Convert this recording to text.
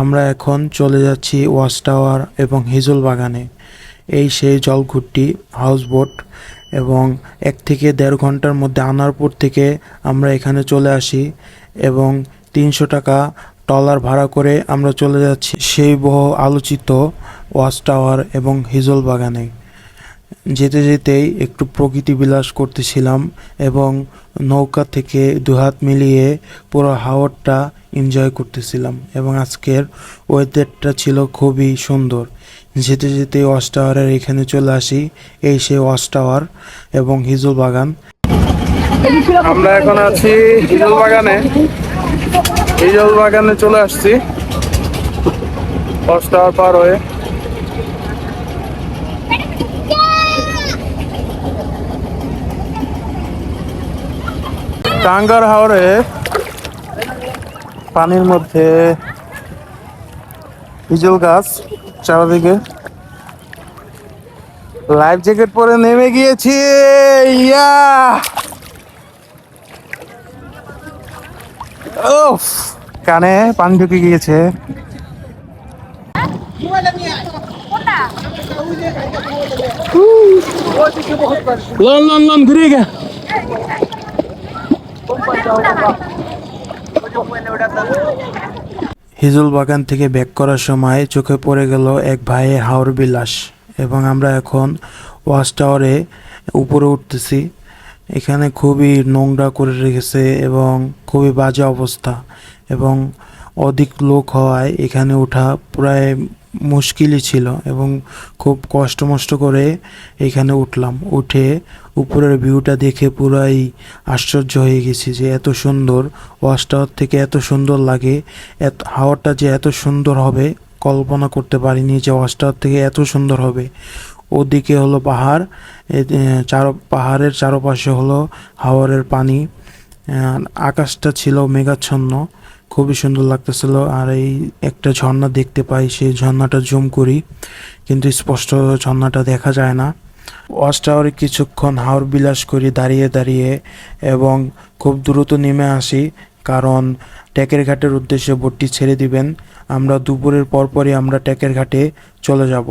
আমরা এখন চলে যাচ্ছি ওয়াচ টাওয়ার এবং হিজল বাগানে। এই সেই জলঘুট্টি হাউসবোট, এবং 1 থেকে দেড় ঘন্টার মধ্যে আনারপুর থেকে আমরা এখানে চলে আসি এবং 300 টাকা ট্রলার ভাড়া করে আমরা চলে যাচ্ছি সেই বহু আলোচিত ওয়াচ টাওয়ার এবং হিজল বাগানে। যেতে যেতেই একটু প্রকৃতি বিলাস করতেছিলাম এবং নৌকা থেকে দুহাত মিলিয়ে পুরো হাওরটা এনজয় করতেছিলাম, এবং আজকের ওয়েদারটা ছিল খুবই সুন্দর। যেতে যেতে ওয়াচ টাওয়ারের এখানে চলে আসি। এই সেই ওয়াচ টাওয়ার এবং হিজল বাগান। আমরা এখন আছি হিজল বাগানে। হিজল বাগানে চলে আসছি ওয়াচ টাওয়ার পার হয়ে। টাঙ্গার হাওরে পানির মধ্যে হিজল গাছ চারিদিকে। লাইফ জ্যাকেট পরে নেমে গিয়েছি। ইয়া উফ, কানে পানি ঢুকে গিয়েছে। লন লন লন ঘুরে গে। হিজল বাগান থেকে ব্যাক করার সময় চোখে পড়ে গেল এক ভাইয়ের হাওর বিলাস, এবং আমরা এখন ওয়াচ টাওয়ারে উপরে উঠতেছি। এখানে খুবই নোংরা করে রেখেছে এবং খুবই বাজে অবস্থা, এবং অধিক লোক হওয়ায় এখানে ওঠা প্রায় মুশকিলই ছিল, এবং খুব কষ্ট করে এখানে উঠলাম। উঠে উপরের ভিউটা দেখে পুরাই আশ্চর্য হয়ে গেছি যে এত সুন্দর ওয়াচ টাওয়ার থেকে এত সুন্দর লাগে। হাওয়াটা যে এত সুন্দর হবে কল্পনা করতে পারিনি যে ওয়াচ টাওয়ার থেকে এত সুন্দর হবে। ওদিকে হলো পাহাড়, পাহাড়ের চারপাশে হলো হাওরের পানি। আকাশটা ছিল মেঘাচ্ছন্ন, খুবই সুন্দর লাগতেছিল। আর এই একটা ঝর্ণা দেখতে পাই, সেই ঝর্ণাটা জুম করি কিন্তু স্পষ্ট ঝর্ণাটা দেখা যায় না। ওয়াচ টাওয়ারে কিছুক্ষণ হাওর বিলাস করি দাঁড়িয়ে দাঁড়িয়ে, এবং খুব দ্রুত নেমে আসি কারণ ট্যাকের ঘাটের উদ্দেশ্যে বোটটি ছেড়ে দিবেন। আমরা দুপুরের পরপরই আমরা ট্যাকের ঘাটে চলে যাব।